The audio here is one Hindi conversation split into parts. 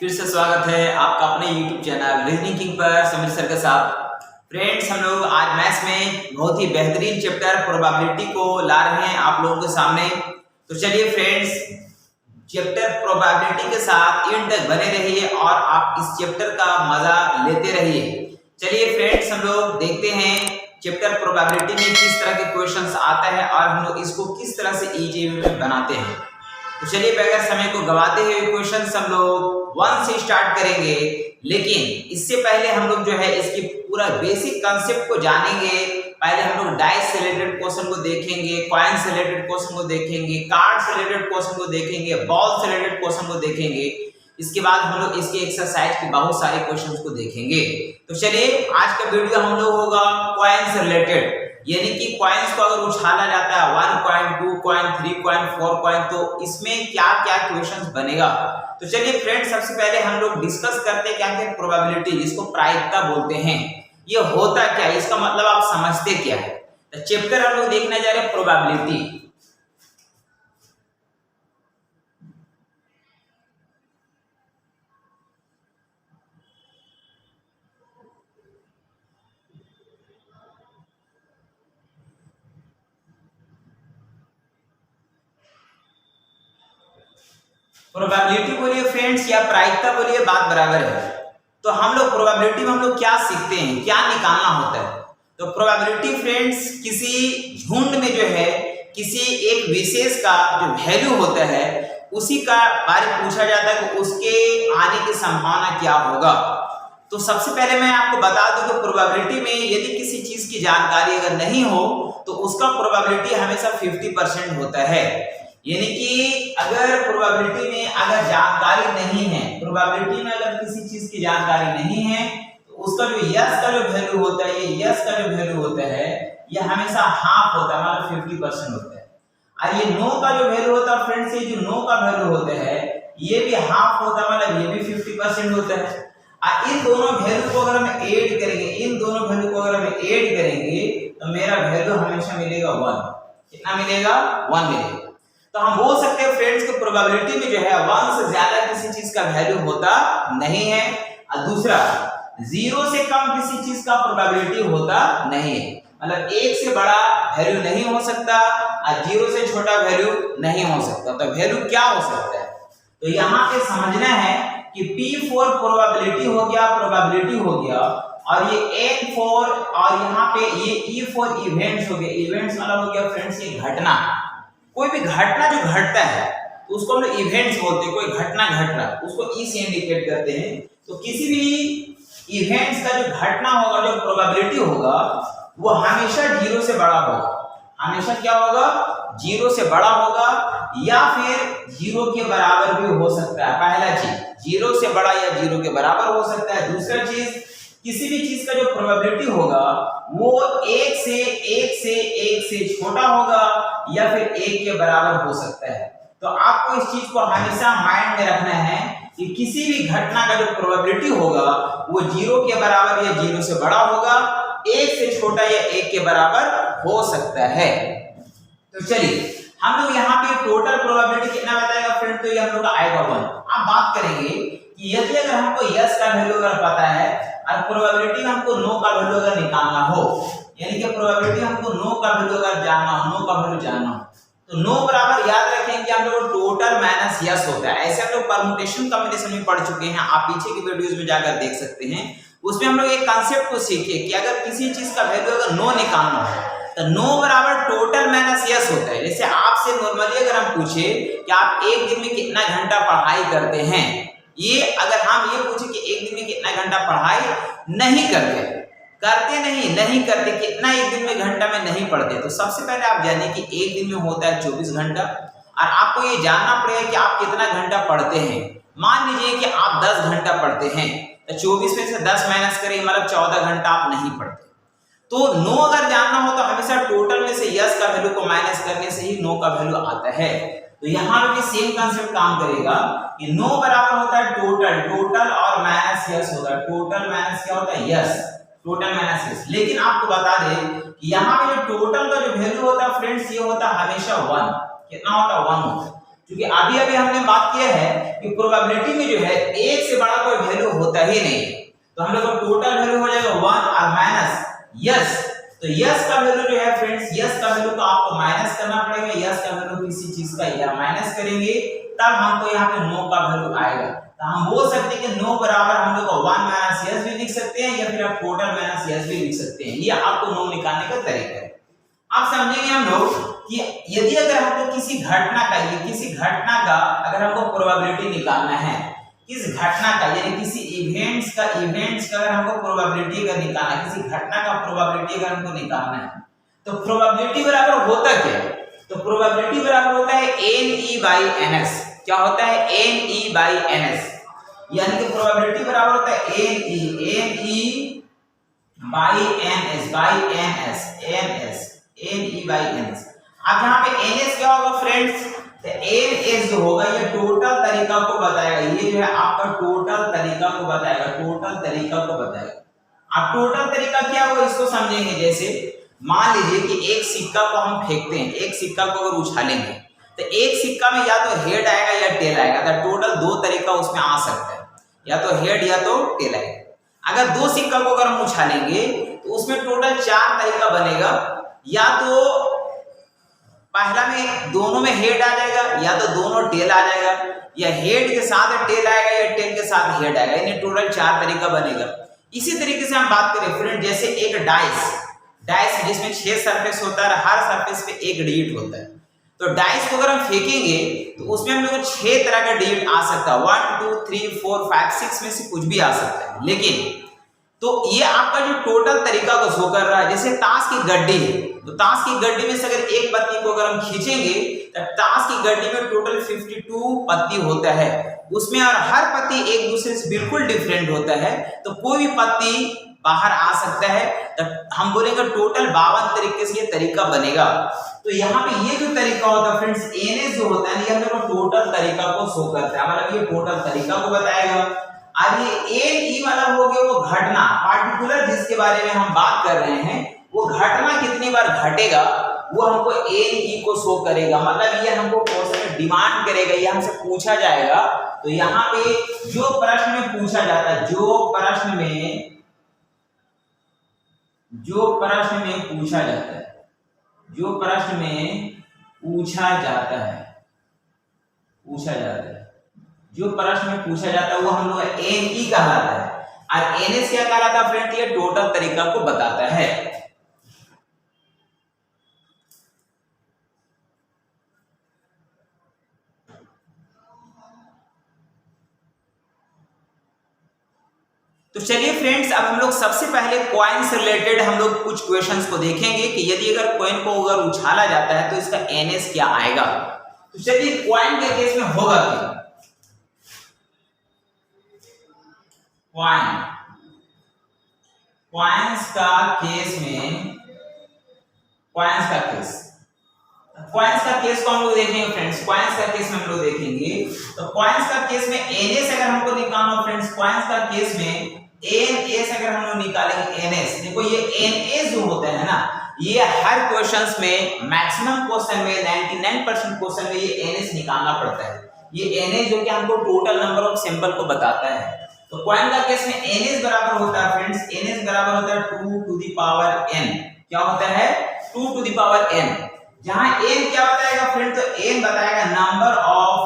फिर से स्वागत है आपका अपने YouTube चैनल रीजनिंग किंग पर समीर सर के साथ। फ्रेंड्स, हम लोग आज मैथ्स में बहुत ही बेहतरीन चैप्टर प्रोबेबिलिटी को ला रहे हैं आप लोगों के सामने। तो चलिए फ्रेंड्स, चैप्टर प्रोबेबिलिटी के साथ एंड तक बने रहिए और आप इस चैप्टर का मजा लेते रहिए। चलिए फ्रेंड्स, हम लोग देखते हैं चैप्टर प्रोबेबिलिटी में किस तरह के क्वेश्चंस आता है और हम लोग इसको किस तरह से इजी वे में बनाते हैं। तो चलिए बगैर समय को गवाते हुए क्वेश्चंस हम लोग 1 से स्टार्ट करेंगे, लेकिन इससे पहले हम लोग जो है इसकी पूरा बेसिक कंसेप्ट को जानेंगे। पहले हम लोग डाइस से रिलेटेड क्वेश्चन को देखेंगे, कॉइन से रिलेटेड क्वेश्चन को देखेंगे, कार्ड से रिलेटेड क्वेश्चन को देखेंगे, बॉल से रिलेटेड क्वेश्चन को देखेंगे। इसके बाद हम लोग इसके एक्सरसाइज के बहुत सारे क्वेश्चंस को देखेंगे। तो चलिए आज का वीडियो हम लोग होगा कॉइन से रिलेटेड, यानी कि कॉइन्स को अगर उछाला जाता है 1 कॉइन, 2 कॉइन, 3 कॉइन, 4 कॉइन, तो इसमें क्या क्या क्वेश्चंस बनेगा। तो चलिए फ्रेंड्स, सबसे पहले हम लोग डिस्कस करते हैं क्या क्या प्रोबेबिलिटी, जिसको प्रायिकता बोलते हैं, ये होता क्या है, इसका मतलब आप समझते क्या है। तो चैप्टर हम लोग देखने जा रहे हैं प्रोबेबिलिटी। प्रोबेबिलिटी बोलिए फ्रेंड्स या प्रायिकता बोलिए, बात बराबर है। तो हम लोग प्रोबेबिलिटी में हम लोग क्या सीखते हैं, क्या निकालना होता है। तो प्रोबेबिलिटी फ्रेंड्स किसी झुंड में जो है किसी एक विशेष का जो वैल्यू होता है उसी का बारे में पूछा जाता है कि उसके आने की संभावना क्या होगा। तो सबसे पहले मैं आपको बता दूं कि प्रोबेबिलिटी में यदि किसी चीज की जानकारी अगर नहीं हो तो उसका प्रोबेबिलिटी हमेशा 50% होता है। यानी कि अगर प्रोबेबिलिटी में अगर जानकारी नहीं है, प्रोबेबिलिटी में अगर किसी चीज की जानकारी नहीं है तो उसका जो यस का जो वैल्यू होता है, ये यस का जो वैल्यू होता है ये हमेशा हाफ होता है, मतलब 50% होता है। और ये नो का जो वैल्यू होता है फ्रेंड्स, ये जो नो का वैल्यू होता है ये भी हाफ होता है, मतलब ये भी 50% होता है। और इन दोनों वैल्यू को अगर हम ऐड करेंगे, इन दोनों वैल्यू को अगर हम ऐड करेंगे तो मेरा वैल्यू हमेशा मिलेगा 1। कितना मिलेगा? 1 मिलेगा। तो हम बोल सकते हैं फ्रेंड्स कि प्रोबेबिलिटी में जो है 1 से ज्यादा किसी चीज का वैल्यू होता नहीं है, और दूसरा 0 से कम किसी चीज का प्रोबेबिलिटी होता नहीं है। मतलब 1 से बड़ा वैल्यू नहीं हो सकता और 0 से छोटा वैल्यू नहीं हो सकता। तो वैल्यू क्या हो सकता है, तो यहाँ पे समझना है कि P4 प्रोबेबिलिटी हो गया, प्रोबेबिलिटी हो गया, और ये N4 और यहाँ पे ये E4 इवेंट्स हो गए। इवेंट्स मतलब हो गया फ्रेंड्स ये घटना, कोई भी घटना जो घटता है तो उसको हम लोग इवेंट्स बोलते हैं। कोई घटना घट रहा उसको ई से इंडिकेट करते हैं। तो किसी भी इवेंट्स का जो घटना होगा, जो प्रोबेबिलिटी होगा वो हमेशा 0 से बड़ा होगा। हमेशा क्या होगा? 0 से बड़ा होगा या फिर 0 के बराबर भी हो सकता है। पहला चीज 0 से बड़ा या 0 के बराबर हो सकता है। दूसरा चीज किसी भी चीज का जो प्रोबेबिलिटी होगा वो 1 से छोटा होगा या फिर 1 के बराबर हो सकता है। तो आपको इस चीज को हमेशा माइंड में रखना है कि किसी भी घटना का जो प्रोबेबिलिटी होगा वो 0 के बराबर या 0 से बड़ा होगा, 1 से छोटा या 1 के बराबर हो सकता है। तो चलिए हम लोग यहाँ पे टोटल प्रोबेबिलिटी कितना बताएगा फ्रेंड, तो ये हम लोग का आएगा 1। आप बात करेंगे कि यदि अगर हमको यस का वैल्यू अगर पता है और प्रोबेबिलिटी में हमको नो का वैल्यू अगर निकालना हो, यानी कि प्रोबेबिलिटी हमको नो का वैल्यू अगर जानना हो, नो का वैल्यू जानना हो, तो नो बराबर याद रखें कि हम लोग टोटल माइनस यस होता है। ऐसे हम लोग परम्यूटेशन कॉम्बिनेशन में पढ़ चुके हैं, आप पीछे की वीडियोस में जाकर देख सकते हैं। उसमें हम लोग एक कांसेप्ट को सीखे कि अगर किसी चीज का वैल्यू अगर नो निकालना हो तो नो बराबर टोटल माइनस यस होता है। जैसे आपसे नॉर्मली अगर हम पूछे कि आप एक दिन में कितना घंटा पढ़ाई करते हैं, ये अगर हम ये पूछे कि एक दिन में कितना घंटा पढ़ाई नहीं करते नहीं करते, कितना एक दिन में घंटा में नहीं पढ़ते, तो सबसे पहले आप जानिए कि एक दिन में होता है 24 घंटा और आपको ये जानना पड़ेगा कि आप कितना घंटा पढ़ते हैं। मान लीजिए कि आप 10 घंटा पढ़ते हैं तो 24 में से 10 माइनस करें, मतलब 14 घंटा आप नहीं पढ़ते। तो नो अगर जानना हो तो हमेशा टोटल में से यस का वैल्यू को माइनस करने से ही नो का वैल्यू आता है। तो यहाँ पे भी सेम कांसेप्ट काम करेगा कि नो बराबर होता है टोटल और माइनस यस होता है। टोटल माइनस क्या होता है? Yes, total minus yes. लेकिन आपको बता दें कि यहाँ पे जो टोटल का जो वैल्यू होता है फ्रेंड्स ये होता है हमेशा 1। कितना होता है? 1 होता है। क्योंकि अभी अभी हमने बात किया है कि प्रोबेबिलिटी में जो है एक से बड़ा कोई वैल्यू होता ही नहीं है। तो हम लोग का टोटल वैल्यू हो जाएगा 1 और माइनस यस। तो यस का वैल्यू जो है फ्रेंड्स, यस का वैल्यू को आपको माइनस करना पड़ेगा। यस का वैल्यू किसी चीज का या माइनस करेंगे तब हमको यहाँ पे नो का वैल्यू आएगा। तो हम बोल सकते हैं कि नो बराबर हम लोग 1 माइनस यस भी लिख सकते हैं या फिर आप टोटल माइनस यस भी लिख सकते हैं। ये आपको नो निकालने का तरीका है। आप समझेंगे हम लोग कि यदि अगर हमको किसी घटना का अगर हमको प्रोबेबिलिटी निकालना है, किस घटना का यानी किसी इवेंट्स का अगर हमको प्रोबेबिलिटी अगर निकालना है, किसी घटना का प्रोबेबिलिटी अगर हमको निकालना है, तो प्रोबेबिलिटी बराबर होता क्या है? तो प्रोबेबिलिटी बराबर होता है NE/NS। क्या होता है? NE/NS। यानी कि प्रोबेबिलिटी बराबर होता है NE/NS। अब यहाँ पे NS क्या होगा फ्रेंड्स? तो NS जो होगा ये टोटल तरीका को बताएगा। ये जो है आपका टोटल तरीका को बताएगा। अब टोटल तरीका क्या होगा इसको समझेंगे। जैसे मान लीजिए कि एक सिक्का को हम फेंकते हैं, एक सिक्का को अगर उछालेंगे तो एक सिक्का में या तो हेड आएगा या टेल आएगा। तो टोटल दो तरीका उसमें आ सकता है, या तो हेड या तो टेल आएगा। अगर दो सिक्का को अगर हम उछालेंगे तो उसमें टोटल 4 तरीका बनेगा। या तो पहला में दोनों में हेड आ जाएगा, या तो दोनों टेल आ जाएगा, या हेड के साथ टेल आएगा या टेल के साथ हेड आएगा। यानी टोटल 4 तरीका बनेगा। इसी तरीके से हम बात करें फ्रेंड, जैसे एक डाइस जिसमें 6 सरफेस होता है, हर सरफेस पे एक डिजिट होता है। तो डाइस को अगर हम फेंकेंगे तो उसमें हम लोग 6 तरह का डिजिट आ सकता है। 1 2 3 4 5 6 में से कुछ भी आ सकता है। लेकिन तो ये आपका जो टोटल तरीका को शो कर रहा है। जैसे ताश की गड्डी है, तो ताश की गड्डी में से अगर एक पत्ती को अगर हम खींचेंगे तो ताश की गड्डी में टोटल 52 पत्ती होता है उसमें, और हर पत्ती एक दूसरे से बिल्कुल डिफरेंट होता है। तो कोई भी पत्ती बाहर आ सकता है। तो हम बोलेंगे टोटल 52 तरीके से ये तरीका बनेगा। तो यहाँ पे ये जो तरीका होता है फ्रेंड्स, NS जो होता है ये हम लोग टोटल तरीका को शो करता है, मतलब ये टोटल तरीका को बताएगा। और ये NE वाला हो गया वो घटना, पार्टिकुलर जिसके बारे में हम बात कर रहे हैं, वो घटना कितनी बार घटेगा वो हमको NE को शो करेगा। मतलब ये हमको क्वेश्चन में डिमांड करेगा, ये हमसे पूछा जाएगा। तो यहाँ पे जो प्रश्न में पूछा जाता है, जो प्रश्न में पूछा जाता है वो हम लोग NE कहलाता है। और NS क्या कहलाता है फ्रेंड? ये टोटल तरीका को बताता है। तो चलिए फ्रेंड्स, अब हम लोग सबसे पहले कॉइन से रिलेटेड हम लोग कुछ क्वेश्चंस को देखेंगे कि यदि अगर कॉइन को अगर उछाला जाता है तो इसका NS क्या आएगा। तो चलिए कॉइन के केस में होगा क्या? कॉइन्स का केस को हम लोग देखेंगे फ्रेंड्स। कॉइन्स का केस में हम लोग देखेंगे तो कॉइन्स का केस में NS अगर हमको निकालना हो फ्रेंड्स, कॉइन्स का केस में NS अगर हम लोग निकालेंगे NS, देखो ये NS जो होता है ना, ये हर क्वेश्चंस में मैक्सिमम क्वेश्चन में 99% क्वेश्चन में ये NS निकालना पड़ता है। ये NS जो कि हमको टोटल नंबर ऑफ सैंपल को बताता है। तो कॉइन का केस में NS बराबर होता है फ्रेंड्स, NS बराबर होता है 2 टू द पावर n। क्या होता है? 2 टू द पावर n। जहां n क्या बताएगा फ्रेंड? तो n बताएगा नंबर ऑफ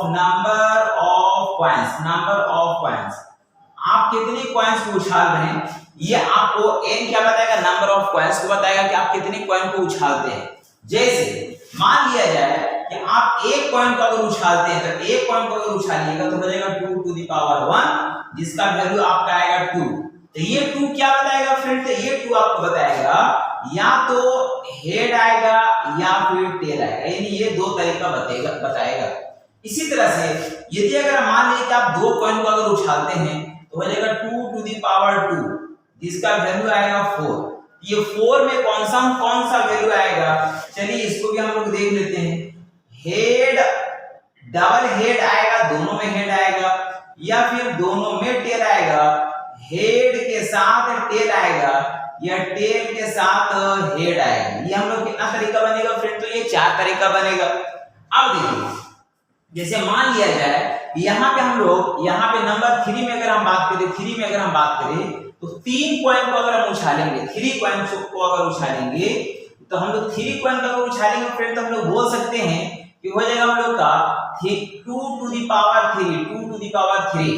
कॉइन्स। आप कितनी कॉइन्स को उछाल रहे हैं, ये आपको n क्या बताएगा? नंबर ऑफ कॉइन्स को बताएगा कि आप कितनी कॉइन को उछालते हैं। जैसे मान लिया जाए कि आप एक कॉइन को अगर उछालते हैं तो एक कॉइन को अगर उछालिएगा तो हो जाएगा 2 टू द पावर 1, जिसका वैल्यू आपका आएगा 2। तो ये 2 क्या बताएगा फ्रेंड? तो ये 2 आपको बताएगा या तो हेड आएगा या फिर टेल आएगा। यानी ये 2 तरीका बताएगा। इसी तरह से यदि अगर मान लीजिए कि आप 2 कॉइन को अगर उछालते हैं तो हो जाएगा 2 टू द पावर 2, जिसका वैल्यू आएगा 4। ये 4 में कौन सा वैल्यू आएगा? चलिए इसको भी हम लोग देख लेते हैं। हेड, डबल हेड आएगा, दोनों में हेड आएगा, या फिर दोनों में टेल आएगा, हेड के साथ टेल आएगा, या टेल के साथ हेड आएगा। ये हम लोग कितना तरीका बनेगा फ्रेंड? तो ये 4 तरीका बनेगा। अब देखिए जैसे मान लिया जाए यहाँ पे हम लोग यहाँ पे नंबर 3 में अगर हम बात करें, 3 में अगर हम बात करें तो 3 कॉइन को अगर हम उछालेंगे, 3 कॉइन को अगर उछालेंगे तो हम लोग 3 कॉइन को अगर उछालेंगे फ्रेंड, तो हम लोग बोल सकते हैं कि हो जाएगा हम लोग का 2 to the power 3, 2 to the power 3।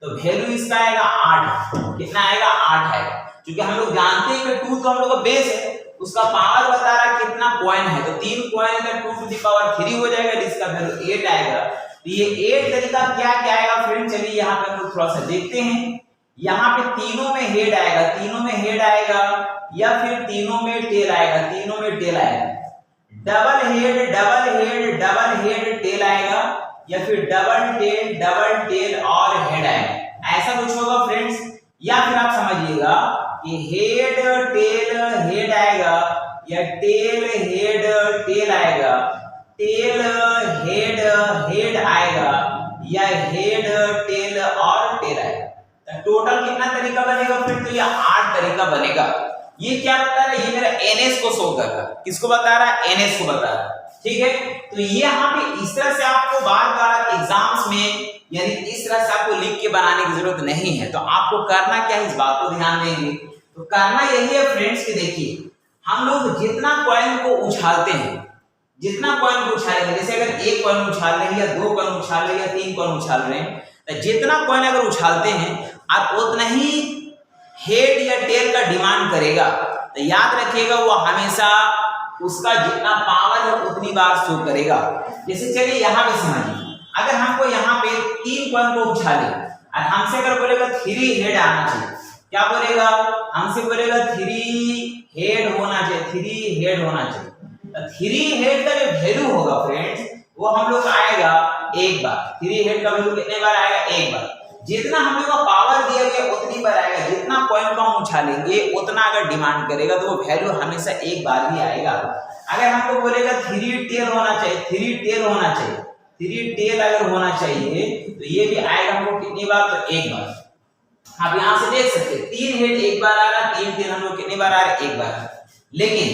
तो वैल्यू इसका आएगा 8। कितना आएगा? 8 आएगा। क्योंकि हम लोग जानते हैं कि 2 तो हम लोग का बेस है, उसका पावर बता रहा है कितना कॉइन है, तो 3 कॉइन है तो 2 टू द पावर 3 हो जाएगा, जिसका वैल्यू 8 आएगा। तो ये 8 तरीका क्या क्या आएगा फ्रेंड, चलिए यहाँ पे हम लोग थोड़ा सा देखते हैं। यहाँ पे तीनों में हेड आएगा, तीनों में हेड आएगा, या फिर तीनों में टेल आएगा, तीनों में टेल आएगा। Double head double head double head tail आएगा, या फिर डबल टेल और हेड आएगा, ऐसा कुछ होगा फ्रेंड्स। या फिर आप समझिएगा कि हेड टेल हेड आएगा, या टेल हेड टेल आएगा, टेल हेड हेड आएगा, या हेड टेल और टेल आएगा। तो टोटल कितना तरीका बनेगा फ्रेंड? तो ये 8 तरीका बनेगा। ये क्या बता रहा है? ये मेरा एनएस को शो कर रहा है। किसको बता रहा है? एनएस को बता रहा है। ठीक है, तो ये यहाँ पे इस तरह से आपको बार-बार एग्जाम्स में यानी इस तरह से आपको लिख के बनाने की जरूरत नहीं है। तो आपको करना क्या है, इस बात को ध्यान देंगे। तो करना यही है फ्रेंड्स कि देखिए हम लोग जितना कॉइन को उछालते हैं, जितना कॉइन को उछालेंगे, जैसे अगर 1 कॉइन उछाल रहे हैं, या 2 कॉइन उछाल रहे हैं, या 3 कॉइन उछाल रहे हैं, तो जितना कॉइन अगर उछालते हैं आप उतना ही हेड या टेल का डिमांड करेगा। तो याद रखिएगा वो हमेशा उसका जितना पावर है उतनी बार शो करेगा। जैसे चलिए यहाँ पे समझिए, अगर हमको यहाँ पे 3 कॉइन को उछाले और हमसे अगर बोलेगा 3 हेड आना चाहिए, क्या बोलेगा? हमसे बोलेगा 3 हेड होना चाहिए, 3 हेड होना चाहिए। तो 3 हेड का जो वैल्यू होगा फ्रेंड्स, वो हम लोग आएगा एक बार। 3 हेड का वैल्यू कितने बार आएगा? एक बार। जितना हम लोग को पावर दिया गया उतनी बार आएगा, जितना कॉइन को हम उछालेंगे उतना अगर डिमांड करेगा तो वो वैल्यू हमेशा एक बार ही आएगा। अगर हमको बोलेगा 3 टेल होना चाहिए, 3 टेल होना चाहिए, 3 टेल अगर होना चाहिए तो ये भी आएगा हमको कितनी बार? तो एक बार। आप यहाँ से देख सकते हैं 3 हेड एक बार आ रहा, 3 टेल हम लोग कितनी बार आ रहा है? एक बार। लेकिन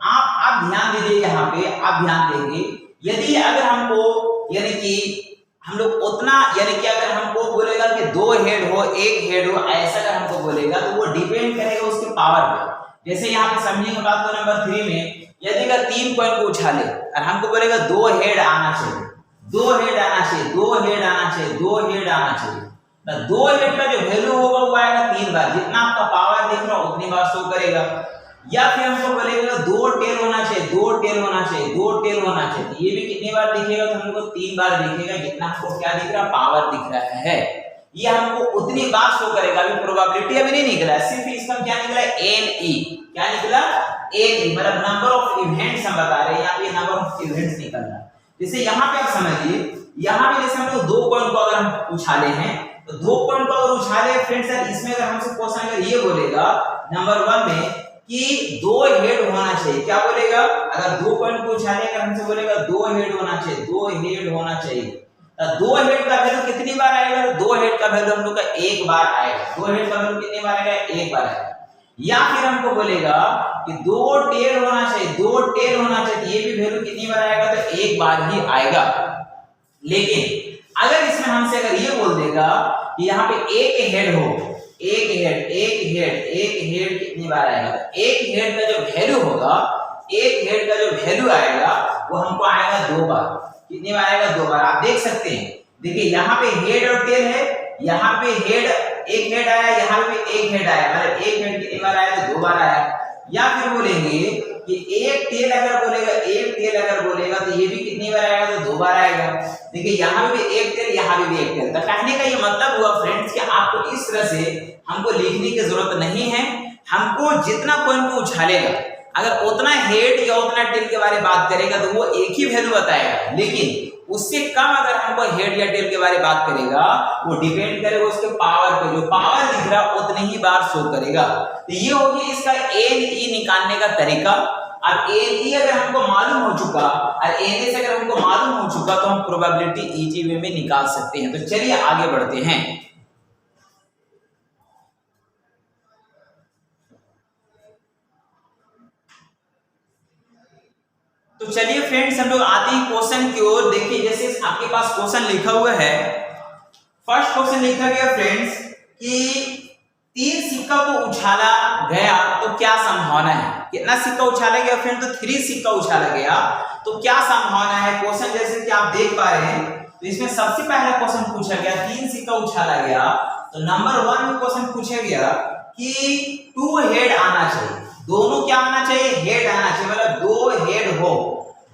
आप ध्यान दीजिए, यहाँ पे आप ध्यान देंगे, यदि अगर हमको यानी कि हम लोग उतना यानी कि अगर हमको बोलेगा कि 2 हेड हो, 1 हेड हो, ऐसा अगर हमको बोलेगा तो वो डिपेंड करेगा उसके पावर पे। जैसे यहाँ पे समझिएगा बात को नंबर 3 में, यदि अगर 3 कॉइन को उछाले और हमको बोलेगा 2 हेड आना चाहिए, 2 हेड आना चाहिए, 2 हेड आना चाहिए, 2 हेड आना चाहिए, तो 2 हेड का जो वैल्यू होगा वो आएगा 3 बार। जितना आपका पावर दिख रहा उतनी बार शो करेगा। या फिर हमको बोलेगा 2 टेल होना चाहिए, 2 टेल होना चाहिए, 2 टेल होना चाहिए, ये भी कितनी बार दिखेगा? तो हमको 3 बार दिखेगा। जितना हमको क्या दिख रहा? पावर दिख रहा है, ये हमको उतनी बार शो करेगा। अभी प्रोबेबिलिटी अभी नहीं निकला है, सिर्फ इसका क्या निकला है? एनई। क्या निकला? एनई, मतलब नंबर ऑफ इवेंट्स हम बता रहे हैं। यहाँ पे नंबर ऑफ इवेंट्स निकल रहा है। जैसे यहाँ पे आप समझिए, यहाँ पे जैसे हम लोग 2 कॉइन को अगर हम उछाले हैं, तो 2 कॉइन को अगर उछाले फ्रेंड्स, इसमें अगर हमसे क्वेश्चन अगर ये बोलेगा नंबर 1 में कि 2 हेड होना चाहिए, क्या बोलेगा? अगर 2 कॉइन को उछालेगा हमसे बोलेगा 2 हेड होना चाहिए, 2 हेड होना चाहिए, तो 2 हेड का वैल्यू कितनी बार आएगा? 2 हेड का वैल्यू हम लोग का एक बार आएगा। 2 हेड का वैल्यू कितनी बार आएगा? एक बार आएगा। या फिर हमको बोलेगा कि 2 टेल होना चाहिए, 2 टेल होना चाहिए, ये भी वैल्यू कितनी बार आएगा? तो एक बार ही आएगा। लेकिन अगर इसमें हमसे अगर ये बोल देगा कि यहाँ पे एक हेड हो, एक हेड कितनी बार आएगा? एक हेड का जो वैल्यू होगा, एक हेड का जो वैल्यू आएगा वो हमको आएगा 2 बार। कितनी बार आएगा? 2 बार। आप देख सकते हैं, देखिए यहाँ पे हेड और टेल है, यहाँ पे हेड एक हेड आया, यहाँ पे एक हेड आया, मतलब एक हेड कितनी बार आया? तो 2 बार आया। या फिर बोलेंगे कि एक टेल अगर बोलेगा, एक टेल अगर बोलेगा तो ये भी कितनी बार आएगा? तो 2 बार आएगा। देखिए यहाँ भी एक टेल, यहाँ भी एक टेल। तो कहने का ये मतलब हुआ फ्रेंड्स कि आपको इस तरह से हमको लिखने की जरूरत नहीं है। हमको जितना कॉइन को उछालेगा, अगर उतना हेड या उतना टेल के बारे में बात करेगा तो वो एक ही वैल्यू बताएगा। लेकिन उससे कम अगर हमको हेड या टेल के बारे में बात करेगा, वो डिपेंड करेगा उसके पावर पे। जो पावर दिख रहा उतनी ही बार शो करेगा। तो ये होगी इसका एनई निकालने का तरीका। अब एनई अगर हमको मालूम हो चुका और एनए से अगर हमको मालूम हो चुका तो हम प्रोबेबिलिटी इजी वे में निकाल सकते हैं। तो चलिए आगे बढ़ते हैं। तो तो चलिए फ्रेंड्स हम लोग आते हैं क्वेश्चन की ओर। देखिए जैसे आपके पास क्वेश्चन लिखा हुआ है, फर्स्ट क्वेश्चन लिखा गया फ्रेंड्स कि 3 सिक्का को उछाला गया तो क्या संभावना है। कितना सिक्का उछाला गया फ्रेंड, तो 3 सिक्का उछाला गया तो क्या संभावना है। क्वेश्चन जैसे कि आप देख पा रहे हैं, तो इसमें सबसे पहला क्वेश्चन पूछा गया 3 सिक्का उछाला गया, तो नंबर 1 में क्वेश्चन पूछा गया कि 2 हेड आना चाहिए। दोनों क्या आना चाहिए, हेड आना चाहिए, मतलब 2 हेड हो।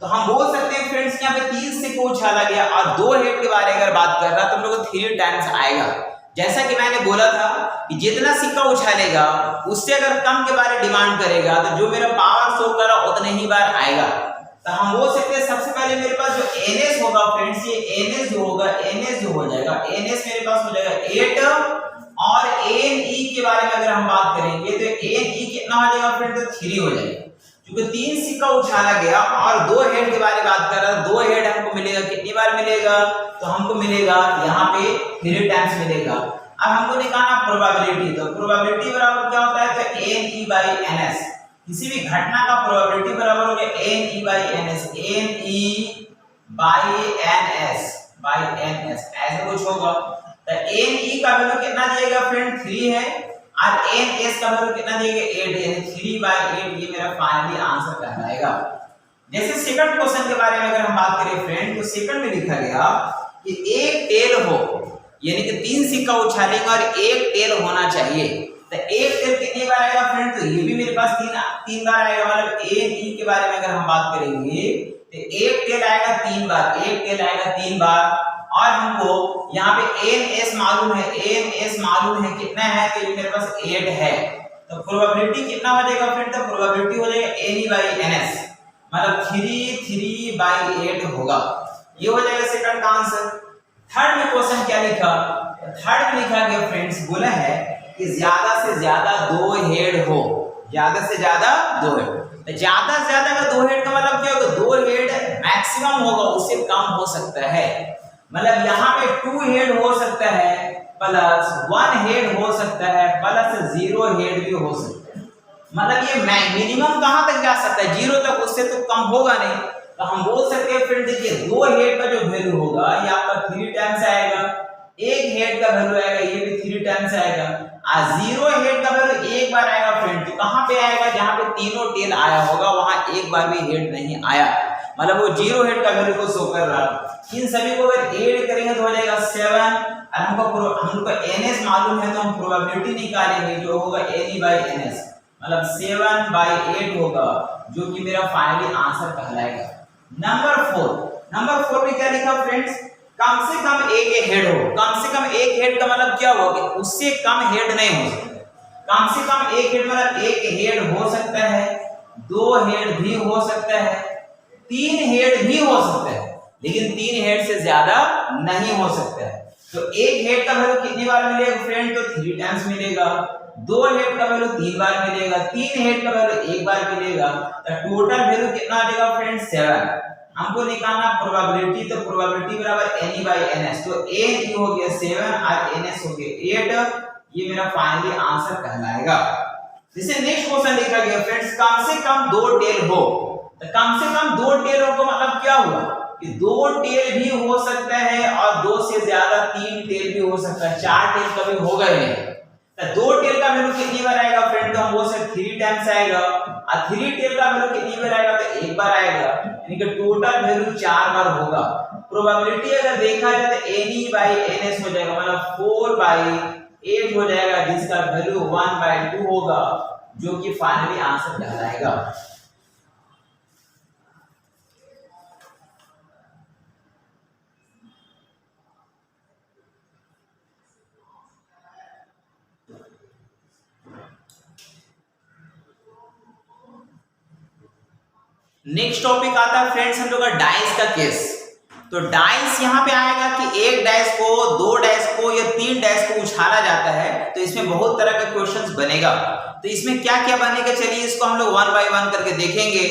तो हम बोल सकते हैं फ्रेंड्स यहाँ पे 3 सिक्का उछाला गया और 2 हेड के बारे में अगर बात कर रहा तो हम लोग को 3 टाइम्स आएगा। जैसा कि मैंने बोला था कि जितना सिक्का उछालेगा उससे अगर कम के बारे डिमांड करेगा तो जो मेरा पावर शो कर रहा उतने ही बार आएगा। तो हम बोल सकते हैं सबसे पहले मेरे पास जो NS होगा फ्रेंड्स, ये NS जो होगा, NS जो हो जाएगा, NS मेरे पास हो जाएगा 8 और NE के बारे में अगर हम बात करेंगे तो NE कितना हो जाएगा फ्रेंड, तो 3 हो जाएगा। क्योंकि 3 सिक्का उछाला गया और 2 हेड के बारे में बात कर रहा है, 2 हेड हमको मिलेगा कितनी बार मिलेगा, तो हमको मिलेगा यहाँ पे 3 टाइम्स मिलेगा। अब हमको निकालना प्रोबेबिलिटी, तो प्रोबेबिलिटी बराबर क्या होता है, तो NE/NS। किसी भी घटना का प्रोबेबिलिटी बराबर हो गया NE/NS, NE/NS ऐसा कुछ होगा। तो NE का वैल्यू कितना दिएगा फ्रेंड, 3 है और NS का वैल्यू कितना दिएगा 8, यानी 3/8 ये मेरा फाइनली आंसर कहलाएगा। जैसे सेकंड क्वेश्चन के बारे में अगर हम बात करें फ्रेंड, तो सेकंड में लिखा गया कि एक टेल हो, यानी कि 3 सिक्का उछालेंगे और एक टेल होना चाहिए। तो एक टेल कितनी बार आएगा फ्रेंड, तो ये भी मेरे पास 3 बार आएगा। मतलब NE के बारे में अगर हम बात करेंगे तो एक टेल आएगा 3 बार, एक टेल आएगा 3 बार। और हमको यहाँ पे NS मालूम है, NS मालूम है कितना है, तो ये मेरे पास 8 है। तो प्रोबेबिलिटी कितना हो जाएगा फ्रेंड, तो प्रोबेबिलिटी हो जाएगा NE/NS, मतलब 3/8 होगा। ये हो जाएगा सेकंड का आंसर। थर्ड में क्वेश्चन क्या लिखा, थर्ड में लिखा गया फ्रेंड्स, बोला है कि ज्यादा से ज्यादा 2 हेड हो, ज्यादा से ज्यादा 2 हेड। तो ज्यादा से ज्यादा का 2 हेड का मतलब क्या होगा, 2 हेड मैक्सिमम होगा, उससे कम हो सकता है। मतलब यहाँ पे 2 हेड हो सकता है प्लस 1 हेड हो सकता है प्लस 0 हेड भी हो सकता है। मतलब ये मिनिमम कहाँ तक जा सकता है, 0 तक, उससे तो कम होगा नहीं। तो हम बोल सकते हैं फ्रेंड देखिए 2 हेड का जो वैल्यू होगा ये आपका 3 टाइम्स आएगा, 1 हेड का वैल्यू आएगा ये भी 3 टाइम्स आएगा, और 0 हेड का वैल्यू 1 बार आएगा फ्रेंड। तो कहाँ पे आएगा, जहाँ पे तीनों टेल आया होगा वहां 1 बार भी हेड नहीं आया, मतलब वो 0 हेड का वैल्यू को शो कर रहा है। इन सभी को अगर ऐड करेंगे तो हो जाएगा 7, और हमको NS मालूम है तो हम प्रोबेबिलिटी निकालेंगे जो होगा NE/NS, मतलब 7/8 होगा, जो कि मेरा फाइनली आंसर कहलाएगा। नंबर 4 में क्या लिखा फ्रेंड्स, कम से कम एक हेड हो। कम से कम एक हेड का मतलब क्या हुआ कि उससे कम हेड नहीं हो सकता। कम से कम एक हेड मतलब 1 हेड हो सकता है, 2 हेड भी हो सकता है, 3 हेड भी हो सकता है, लेकिन 3 हेड से ज्यादा नहीं हो सकता है। तो 1 हेड का वैल्यू कितनी बार मिलेगा फ्रेंड, तो 3 टाइम्स मिलेगा। 2 हेड का वैल्यू 3 बार मिलेगा, 3 हेड का वैल्यू 1 बार मिलेगा। तो टोटल वैल्यू कितना आ जाएगा फ्रेंड, 7। हमको निकालना प्रोबेबिलिटी, तो प्रोबेबिलिटी बराबर NE/NS, तो NE हो गया 7 और NS हो गया 8, ये मेरा फाइनली आंसर कहलाएगा। जैसे नेक्स्ट क्वेश्चन लिखा गया फ्रेंड्स, कम से कम 2 टेल हो। तो कम से कम 2 टेल हो का मतलब क्या हुआ कि 2 टेल भी हो सकता है और 2 से ज्यादा 3 टेल भी हो सकता है, 4 टेल कभी होगा ही नहीं। तो 2 टेल का वैल्यू कितनी बार आएगा फ्रेंड, तो हम बोल सकते 3 टाइम्स आएगा, और 3 टेल का वैल्यू कितनी बार आएगा, तो 1 बार आएगा, यानी कि टोटल वैल्यू 4 बार होगा। प्रोबेबिलिटी अगर देखा जाए तो NE/NS हो जाएगा, मतलब 4/8 हो जाएगा, जिसका वैल्यू 1/2 होगा, जो कि फाइनली आंसर कहलाएगा। नेक्स्ट टॉपिक आता है फ्रेंड्स हम लोग का डाइस का केस। तो डाइस यहाँ पे आएगा कि एक डाइस को, 2 डाइस को या 3 डाइस को उछाला जाता है, तो इसमें बहुत तरह का क्वेश्चंस बनेगा। तो इसमें क्या क्या बनेगा, चलिए इसको हम लोग 1 बाय 1 करके देखेंगे।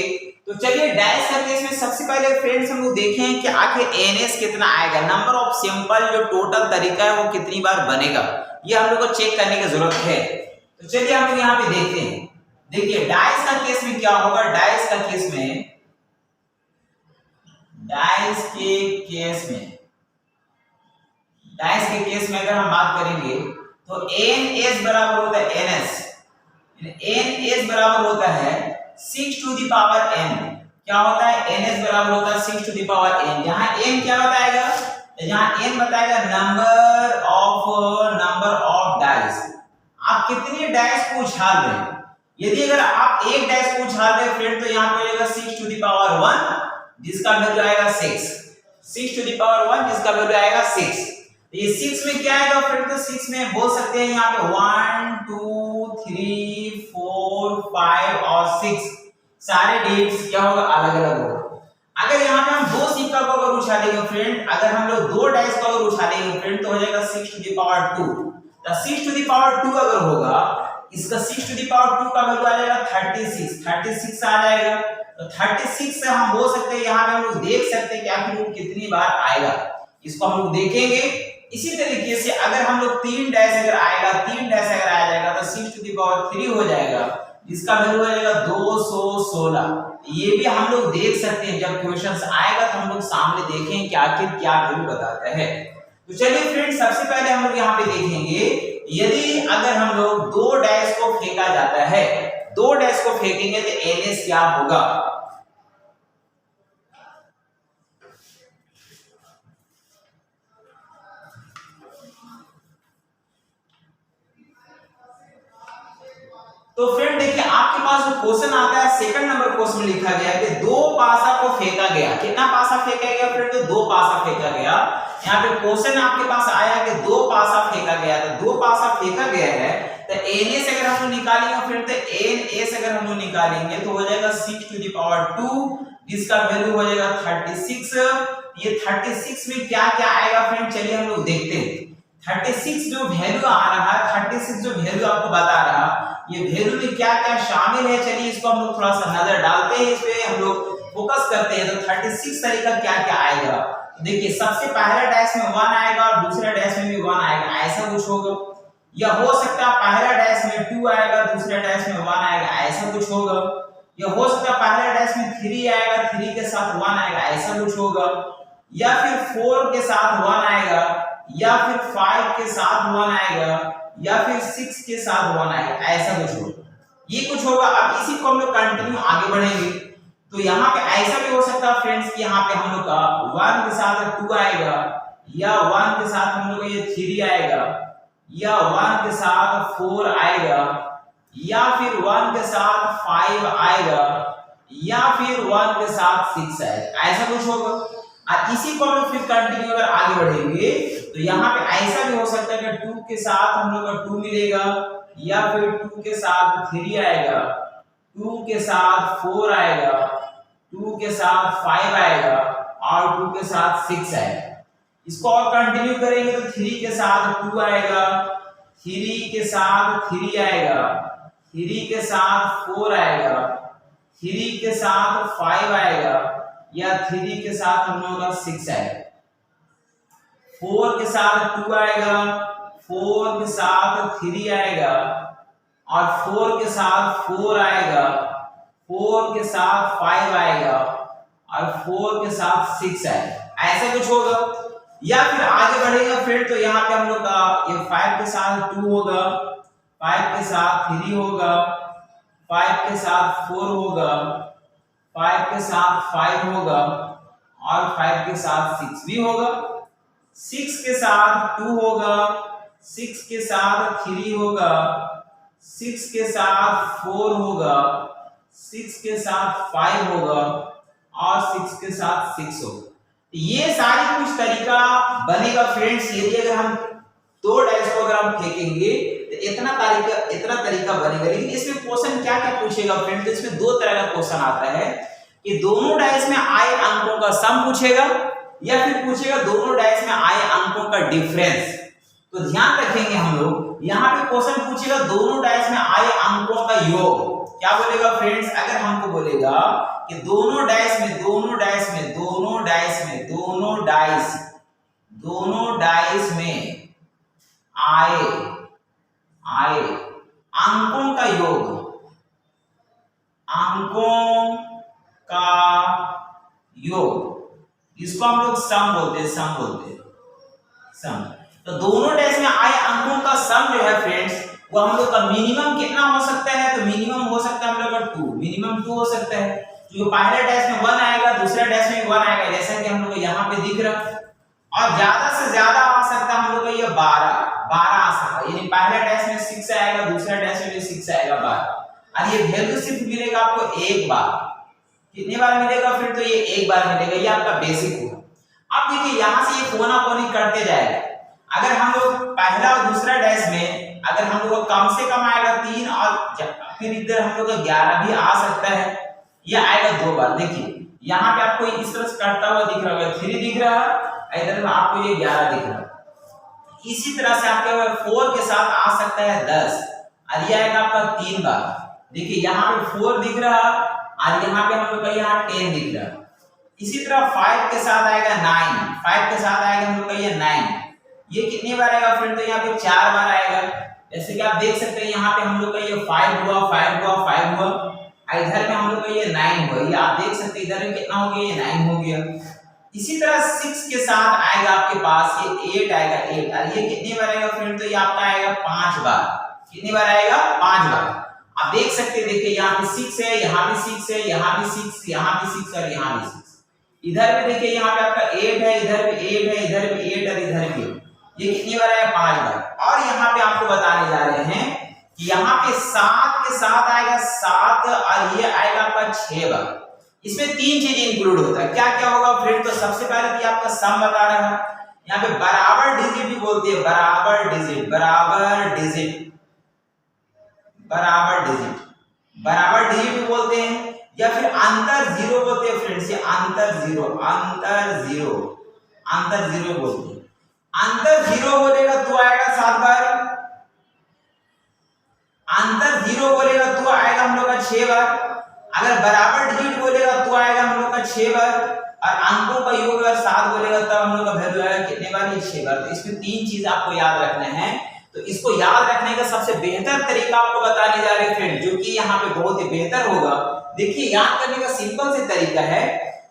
तो चलिए डाइस का केस में सबसे पहले फ्रेंड्स हम लोग देखें कि आखिर NS कितना आएगा, नंबर ऑफ सिंपल जो टोटल तरीका है वो कितनी बार बनेगा, ये हम लोग को चेक करने की जरूरत है। तो चलिए हम लोग यहाँ पे देखते हैं। देखिए डाइस का केस में क्या होगा, डाइस का केस में डाइस के केस में, डाइस के केस में अगर हम बात करेंगे तो एन एस बराबर होता है एन एस, एन एस बराबर होता है 6 टू द पावर n। क्या होता है? एन एस बराबर होता है 6 टू द पावर n। यहाँ n क्या बताएगा? यहाँ n बताएगा नंबर ऑफ डाइस, आप कितने डाइस को उछाल रहे हैं। यदि अगर आप एक डाइस को उछाल रहे हैं फ्रेंड, तो यहाँ पे हो जाएगा 6 टू द पावर 1 जिसका वैल्यू आएगा 6, 6 टू द पावर 1 जिसका वैल्यू आएगा 6। ये 6 में क्या आएगा फ्रेंड? तो 6 में बोल सकते हैं यहाँ पे 1 2 3 4 5 और 6 सारे डिजिट्स क्या होगा? अलग अलग होगा। अगर यहाँ पे हम दो सिक्का को अगर उछालेंगे फ्रेंड, अगर हम लोग दो डाइस को अगर उछालेंगे फ्रेंड, तो हो जाएगा 6 टू द पावर 2। तो 6 टू द पावर 2 अगर होगा, इसका 6 टू द पावर 2 का वैल्यू आ जाएगा 36 आ जाएगा। तो 36 से हम बोल सकते हैं, यहाँ पे हम लोग देख सकते हैं कि आखिर वो कितनी बार आएगा, इसको हम लोग देखेंगे। इसी तरीके से अगर हम लोग 3 डैश अगर आएगा, 3 डैश अगर आ जाएगा तो 6 टू द पावर 3 हो जाएगा, जिसका वैल्यू हो जाएगा 216। ये भी हम लोग देख सकते हैं, जब क्वेश्चंस आएगा तो हम लोग सामने देखें कि आखिर क्या वैल्यू बताता है। तो चलिए फ्रेंड्स, सबसे पहले हम लोग यहाँ पे देखेंगे, यदि अगर हम लोग दो डैश को फेंका जाता है, दो डैश को फेंकेंगे तो एनएस क्या होगा? तो फ्रेंड देखिए, आपके पास जो क्वेश्चन आता है सेकंड नंबर क्वेश्चन में लिखा गया है कि दो पासा को फेंका गया। कितना पासा फेंका गया फ्रेंड? तो दो पासा फेंका गया। यहाँ पे क्वेश्चन आपके पास आया कि दो पासा फेंका गया, तो दो पासा फेंका गया है तो एन से अगर हम लोग निकालेंगे फ्रेंड, तो एन एस अगर हम लोग निकालेंगे तो हो जाएगा 6 टू द पावर 2 जिसका वैल्यू हो जाएगा 36। ये 36 में क्या क्या आएगा फ्रेंड, चलिए हम लोग देखते हैं। 36 जो वैल्यू आ रहा है, 36 जो वैल्यू आपको बता रहा, ये वैल्यू में क्या क्या शामिल है, चलिए इसको हम लोग थोड़ा सा नजर डालते हैं, इस पे हम लोग फोकस करते हैं। तो 36 तरीका क्या क्या आएगा, देखिए सबसे पहला डैश में 1 आएगा और दूसरा डैश में भी 1 आएगा, ऐसा कुछ होगा। या हो सकता है पहला डैश में 2 आएगा, दूसरा डैश में 1 आएगा, ऐसा कुछ होगा। या हो सकता है पहला डैश में 3 आएगा, 3 के साथ 1 आएगा, ऐसा कुछ होगा। या फिर 4 के साथ 1 आएगा, या फिर 5 के साथ 1 आएगा, या फिर 6 के साथ 1 आएगा, ऐसा कुछ होगा। ये कुछ होगा। अब इसी को हम लोग कंटिन्यू आगे बढ़ेंगे, तो यहाँ पे ऐसा भी हो सकता है फ्रेंड्स कि यहाँ पे हम लोग का 1 के साथ 2 आएगा, या 1 के साथ हम लोग का ये 3 आएगा, या 1 के साथ 4 आएगा, या फिर 1 के साथ 5 आएगा, या फिर 1 के साथ 6 आएगा, ऐसा कुछ होगा। और इसी को हम लोग फिर कंटिन्यू अगर आगे बढ़ेंगे तो यहाँ पे ऐसा भी हो सकता है कि 2 के साथ हम लोग का 2 मिलेगा, या फिर 2 के साथ 3 आएगा, 2 के साथ 4 आएगा, 2 के साथ 5 आएगा, और 2 के साथ 6 आएगा। इसको और कंटिन्यू करेंगे तो 3 के साथ 2 आएगा, 3 के साथ 3 आएगा, 3 के साथ 4 आएगा, 3 के साथ 5 आएगा, या 3 के साथ हम लोग का 6 आएगा। 4 के साथ 2 आएगा, 4 के साथ 3 आएगा, और 4 के साथ 4 आएगा, 4 के साथ 5 आएगा, और 4 के साथ 6 आएगा, ऐसा कुछ होगा। या फिर आगे बढ़ेगा फ्रेंड, तो यहाँ पे हम लोग का ये 5 के साथ 2 होगा, 5 के साथ 3 होगा, 5 के साथ 4 होगा, 5 के साथ 5 होगा, और 5 के साथ 6 भी होगा। 6 के साथ 2 होगा, 6 के साथ 3 होगा, 6 के साथ 4 होगा, 6 के साथ 5 होगा, और 6 के साथ 6 होगा। ये सारी कुछ तरीका बनेगा फ्रेंड्स। यदि अगर हम दो डाइस को अगर हम फेंकेंगे तो इतना तरीका बनेगा। लेकिन इसमें क्वेश्चन क्या क्या पूछेगा फ्रेंड्स, इसमें दो तरह का क्वेश्चन आता है कि दोनों डाइस में आए अंकों का सम पूछेगा, या फिर पूछेगा दोनों डाइस में आए अंकों का डिफरेंस। तो ध्यान रखेंगे हम लोग, यहाँ पे क्वेश्चन पूछेगा दोनों डाइस में आए अंकों का योग। क्या बोलेगा फ्रेंड्स, अगर हमको बोलेगा कि दोनों डाइस में आए अंकों का योग इसको हम लोग सम बोलते हैं, सम बोलते हैं, सम। तो दोनों डैश में आए अंकों का सम जो है फ्रेंड्स, वो हम लोग का मिनिमम कितना हो सकता है, तो मिनिमम हो सकता है हम लोग का 2, मिनिमम 2 हो सकता है। तो पहले डैश में 1 आएगा, दूसरा डैश में 1 आएगा, जैसा कि हम लोग यहाँ पे दिख रहा है। और ज्यादा से ज्यादा आ सकता है हम लोग का ये 12 आ सकता है, यानी पहले डैश में 6 आएगा, दूसरा डैश में भी 6 आएगा 12। और ये वैल्यू सिर्फ मिलेगा आपको एक बार। कितनी बार मिलेगा फिर, तो ये एक बार मिलेगा, ये आपका बेसिक हुआ। अब देखिए यहाँ से ये कोना कोनी करते जाएगा। अगर हम लोग पहला और दूसरा डैश में अगर हम लोग कम से कम आएगा 3 और फिर इधर हम लोग का 11 भी आ सकता है, ये आएगा 2 बार। देखिए यहाँ पे आपको इस तरह से कटता हुआ दिख रहा होगा, 3 दिख रहा है, इधर आपको ये 11 दिख रहा है। इसी तरह से आपके 4 के साथ आ सकता है 10 और ये आएगा आपका 3 बार। देखिए यहाँ पे 4 दिख रहा और यहाँ पे हम लोग का यहाँ 10 दिख रहा है। इसी तरह 5 के साथ आएगा 9, 5 के साथ आएगा हम लोग का ये 9, ये कितनी बार आएगा फ्रेंड, तो यहाँ पे 4 बार आएगा। जैसे कि आप देख सकते हैं यहाँ पे हम लोग का ये 5 हुआ, 5 हुआ, 5 हुआ, इधर में हम लोग का ये 9 हुआ, ये आप देख सकते हैं इधर में कितना हो गया, ये 9 हो गया। इसी तरह 6 के साथ आएगा आपके पास ये 8 आएगा, 8 और ये कितनी बार आएगा फ्रेंड, तो ये आपका आएगा 5 बार। कितनी बार आएगा, 5 बार। आप देख सकते हैं, देखिए यहाँ पे 6 है, यहाँ भी 6 है, यहाँ भी 6, यहाँ भी 6 और यहाँ भी 6। इधर में देखिए यहाँ पे आपका 8 है, इधर भी 8 है, इधर भी 8 और इधर भी 8। ये कितनी बार आएगा, 5 बार। और यहाँ पे आपको बताने जा रहे हैं कि यहाँ पे 7 के साथ आएगा 7 और ये आएगा आपका 6 बार। इसमें 3 चीज इंक्लूड होता है, क्या क्या होगा फ्रेंड, तो सबसे पहले कि आपका सम बता रहा है, यहाँ पे बराबर डिजिट भी बोलते हैं, बराबर डिजिट, बराबर डिजिट, बराबर डिजिट, बराबर डिजिट भी बोलते हैं, या फिर अंतर जीरो बोलते हैं फ्रेंड्स, ये अंतर जीरो, अंतर जीरो, अंतर जीरो बोलते हैं। अंतर जीरो बोलेगा तो आएगा 7 बार, अंतर जीरो बोलेगा तो आएगा हम लोग का 6 बार, अगर बराबर डिजिट बोलेगा तो आएगा हम लोग का 6 बार, और अंकों का योग अगर 7 बोलेगा तब हम लोग का वैल्यू आएगा कितने बार, ये 6 बार। तो इसमें 3 चीज आपको याद रखना है। तो इसको याद रखने का सबसे बेहतर तरीका आपको बताने जा रहे हैं फ्रेंड, जो कि यहाँ पे बहुत ही बेहतर होगा। देखिए याद करने का सिंपल से तरीका है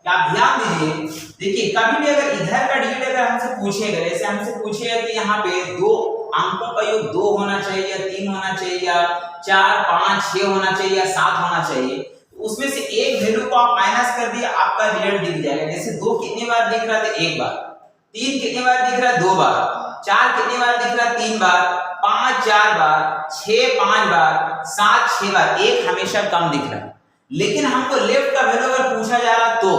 कि आप ध्यान दीजिए। देखिए कभी भी अगर इधर का डिजिट अगर हमसे पूछेगा, जैसे हमसे पूछेगा कि यहाँ पे 2 अंकों का योग 2 होना चाहिए या 3 होना चाहिए या 4, 5, 6 होना चाहिए या 7 होना चाहिए, तो उसमें से एक वैल्यू को आप माइनस कर दिए, आपका रिजल्ट दिख जाएगा। जैसे 2 कितनी बार दिख रहा था, 1 बार, 3 कितनी बार दिख रहा है, 2 बार, 4 कितनी बार दिख रहा है, 3 बार, 5 4 बार, 6 5 बार, 7 6 बार, 1 हमेशा कम दिख रहा है। लेकिन हमको लेफ्ट का वैल्यू अगर पूछा जा रहा तो,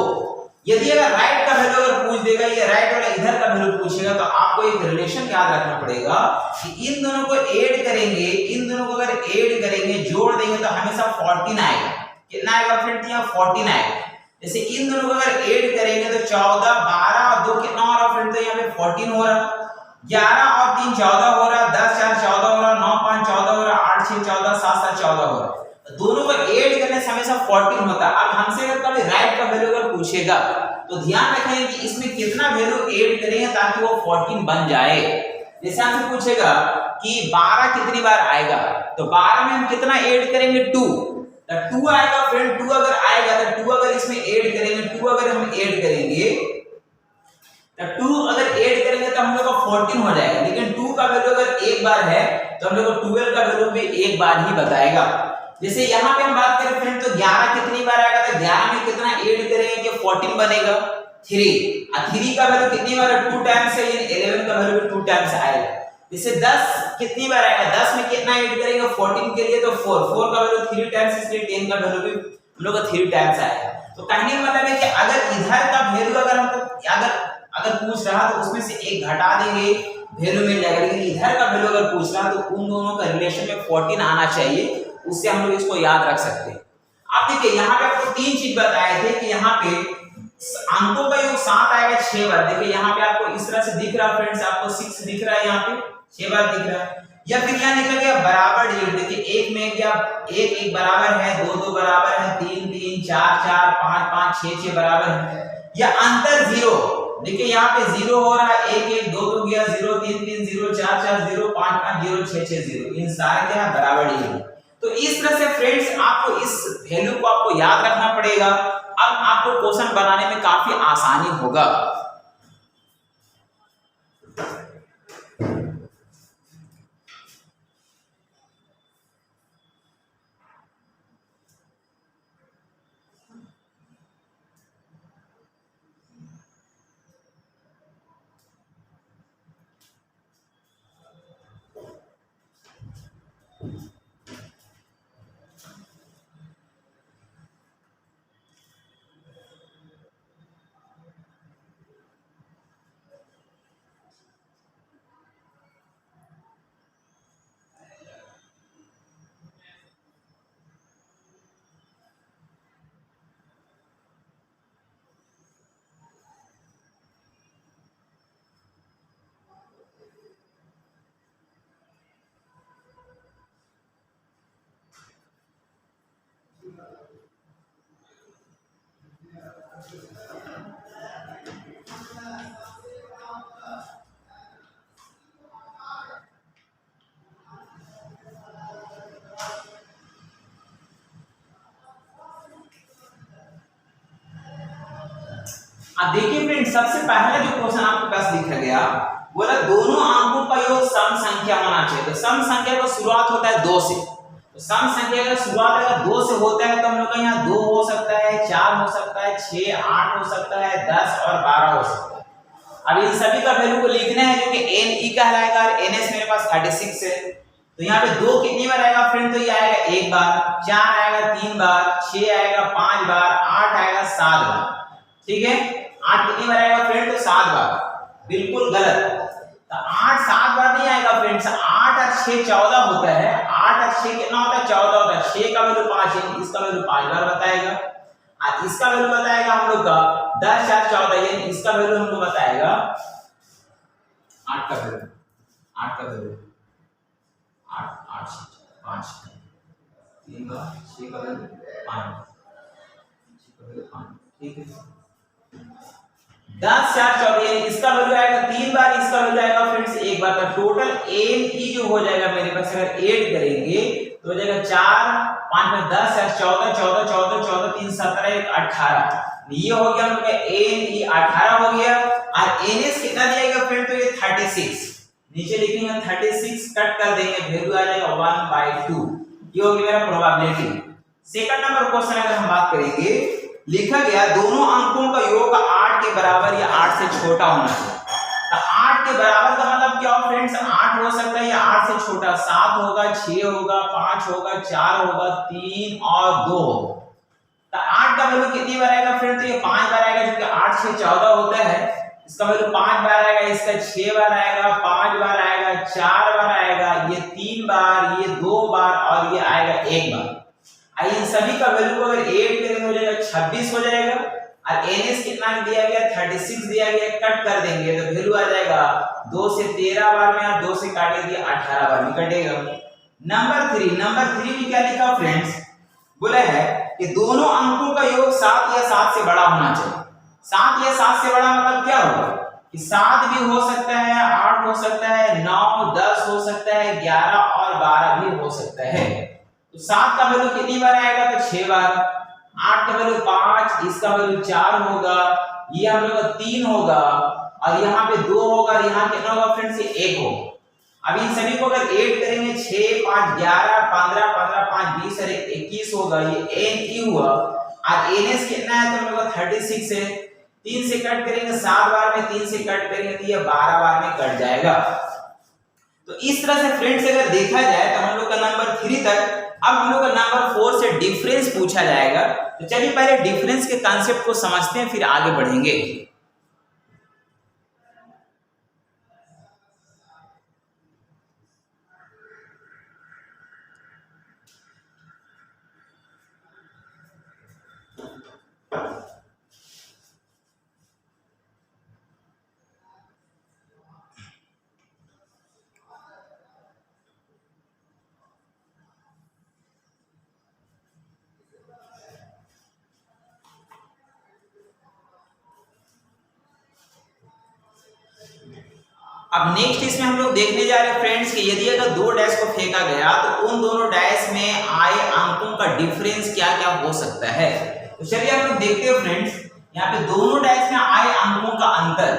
यदि अगर राइट का वैल्यू अगर पूछ देगा, ये राइट वाला इधर का वैल्यू पूछेगा, तो आपको एक रिलेशन याद रखना पड़ेगा कि इन दोनों को ऐड करेंगे, इन दोनों को अगर ऐड करेंगे, जोड़ देंगे तो हमेशा 14 आएगा। कितना आएगा फ्रेंड, यहाँ 14 आएगा। जैसे इन दोनों को अगर ऐड करेंगे तो 14 12 और 2 कितना हो रहा फ्रेंड, तो यहाँ पे 14 हो रहा, 11 और 3 14 हो रहा, 10 4 14 हो रहा, 9 5 14 हो रहा, 8 6 14, 7 7 14 हो रहा। दोनों को ऐड करने से हमेशा 14 होता है। अब हमसे अगर कभी राइट का वैल्यू अगर पूछेगा तो ध्यान रखेंगे कि इसमें कितना वैल्यू ऐड करेंगे ताकि वो 14 बन जाए। जैसे हमसे पूछेगा कि 12 कितनी बार आएगा, तो 12 में हम कितना ऐड करेंगे, 2, तो 2 आएगा फ्रेंड। 2 अगर आएगा तो 2 अगर इसमें ऐड करेंगे, 2 अगर हम ऐड करेंगे तो 2 अगर ऐड करेंगे तो हम लोग का 14 हो जाएगा। लेकिन 2 का वैल्यू अगर एक बार है तो हम लोग को 12 का वैल्यू भी एक बार ही बताएगा। जैसे यहाँ पे हम बात करें फ्रेंड तो 11 कितनी बार आएगा, तो 11 में कितना ऐड करेंगे कि 14 बनेगा, 3 और 3 का वैल्यू कितनी बार, 2 टाइम्स है, यानी 11 का वैल्यू भी 2 टाइम्स आएगा। जैसे 10 कितनी बार आएगा, 10 में कितना ऐड करेंगे 14 के लिए, तो 4 का वैल्यू 3 टाइम्स, इसलिए 10 का वैल्यू भी हम लोग का 3 टाइम्स आएगा। तो कहने का मतलब है कि अगर इधर का वैल्यू अगर हमको अगर पूछ रहा तो उसमें से एक घटा देंगे, वैल्यू मिल जाएगा। लेकिन इधर का वैल्यू अगर पूछ रहा तो उन दोनों का रिलेशन में 14 आना चाहिए, उससे हम लोग इसको याद रख सकते हैं। आप देखिए यहाँ पे आपको 3 चीज बताए थे कि यहाँ पे अंकों का योग 7 आएगा 6 बार। देखिए यहाँ पे आपको इस तरह से दिख रहा फ्रेंड्स, आपको 6 दिख रहा है, यहाँ पे 6 बार दिख रहा है। या फिर यहाँ निकल गया बराबर डिजिट, देखिए 1 में क्या 1 1 बराबर है, 2 2 बराबर है, 3 3 4 4 5 5 6 6 बराबर है। या अंतर जीरो, देखिए यहाँ पे 0 हो रहा है, 1 1 2 2 गया 0 3 3 0 4 4 0 5 5 0 6 6 0, इन सारे क्या बराबर डिजिट। तो इस तरह से फ्रेंड्स आपको इस वैल्यू को आपको याद रखना पड़ेगा। अब अब आपको क्वेश्चन बनाने में काफी आसानी होगा। अब देखिए फ्रेंड, सबसे पहला जो क्वेश्चन आपके पास लिखा गया, बोला दोनों अंकों का योग सम संख्या होना चाहिए। तो सम संख्या का शुरुआत होता है 2 से। तो सम संख्या का शुरुआत अगर 2 से होता है तो हम लोग का यहाँ 2 हो सकता है, 4 हो सकता है, 6, 8 हो सकता है, 10 और 12 हो सकता है। अब इन सभी का वैल्यू को लिखना है जो कि ne कहलाएगा और ns मेरे पास 36 है। तो यहाँ पे 2 कितनी बार आएगा फ्रेंड? तो ये आएगा 1 बार, 4 आएगा 3 बार, 6 आएगा 5 बार, 8 आएगा 7 बार। ठीक है, 8 कितनी बार आएगा फ्रेंड? तो 7 बार। बिल्कुल गलत। तो 8 7 बार नहीं आएगा फ्रेंड्स, 8 और 6 14 होता है। 8 और 6 कितना होता है? 14 होता है। 6 का वैल्यू 5 है, इसका वैल्यू 5 बार बताएगा। और इसका वैल्यू बताएगा हम लोग का 10 4 14, यानी इसका वैल्यू हमको बताएगा 8 का वैल्यू 8 का वैल्यू 8 8 5 3 का 6 का वैल्यू 5 6 का वैल्यू 5। ठीक है, 10 4 14, यानी इसका वैल्यू आएगा 3 बार, इसका वैल्यू आएगा फ्रेंड्स 1 बार। का टोटल n जो हो जाएगा मेरे पास, अगर ऐड करेंगे तो हो जाएगा 4 5 में 10 4 14 14 14 14 3 17 1 18। ये हो गया हम लोग का n 18 हो गया। और ns कितना दिया गया फ्रेंड? तो ये 36। नीचे लिखेंगे 36, कट कर देंगे, वैल्यू आ जाएगा 1/2। ये हो गया मेरा प्रोबेबिलिटी। सेकंड नंबर क्वेश्चन अगर हम बात करेंगे, लिखा गया दोनों अंकों का योग 8 के बराबर या 8 से छोटा होना चाहिए। तो 8 के बराबर का मतलब क्या हो फ्रेंड्स? 8 हो सकता है या 8 से छोटा, 7 होगा, 6 होगा, 5 होगा, 4 होगा, 3 और 2 होगा। तो 8 का वैल्यू कितनी बार आएगा फ्रेंड? तो ये 5 बार आएगा, क्योंकि 8 6 14 होता है। इसका वैल्यू 5 बार आएगा, इसका 6 बार आएगा, 5 बार आएगा, 4 बार आएगा, ये 3 बार, ये 2 बार और ये आएगा 1 बार। इन सभी का वैल्यू को अगर ऐड करेंगे हो जाएगा 26 हो जाएगा। और ns कितना दिया गया? 36 दिया गया, कट कर देंगे तो वैल्यू आ जाएगा 2 से 13 बार में, और 2 से काट दिया 18 बार में कटेगा। नंबर 3 में क्या लिखा फ्रेंड्स? बोला है कि दोनों अंकों का योग 7 या 7 से बड़ा होना चाहिए। 7 या 7 से बड़ा मतलब क्या होगा? कि 7 भी हो सकता है, 8 हो सकता है, 9 10 हो सकता है, 11 और 12 भी हो सकता है। तो 7 का वैल्यू कितनी बार आएगा? तो 6 बार। 8 का वैल्यू 5, इसका वैल्यू 4 होगा, ये हम लोग का 3 होगा, और यहाँ पे 2 होगा, और यहाँ कितना होगा फ्रेंड्स? 1 होगा। अब इन सभी को अगर ऐड करेंगे 6 5 11 15 15 5 20 और 21 होगा, ये n हुआ। और ns कितना है? तो हम लोग का 36 है। 3 से कट करेंगे 7 बार में, 3 से कट करेंगे तो ये 12 बार में कट जाएगा। तो इस तरह से फ्रेंड्स अगर देखा जाए तो हम लोग का नंबर 3 तक। अब हम लोग का नंबर 4 से डिफरेंस पूछा जाएगा। तो चलिए पहले डिफरेंस के कांसेप्ट को समझते हैं, फिर आगे बढ़ेंगे। अब नेक्स्ट इसमें हम लोग देखने जा रहे हैं फ्रेंड्स कि यदि अगर 2 डैश को फेंका गया तो उन दोनों डैश में आए अंकों का डिफरेंस क्या क्या हो सकता है। तो चलिए हम लोग देखते हैं फ्रेंड्स, यहाँ पे दोनों डाइस में आए अंकों का अंतर,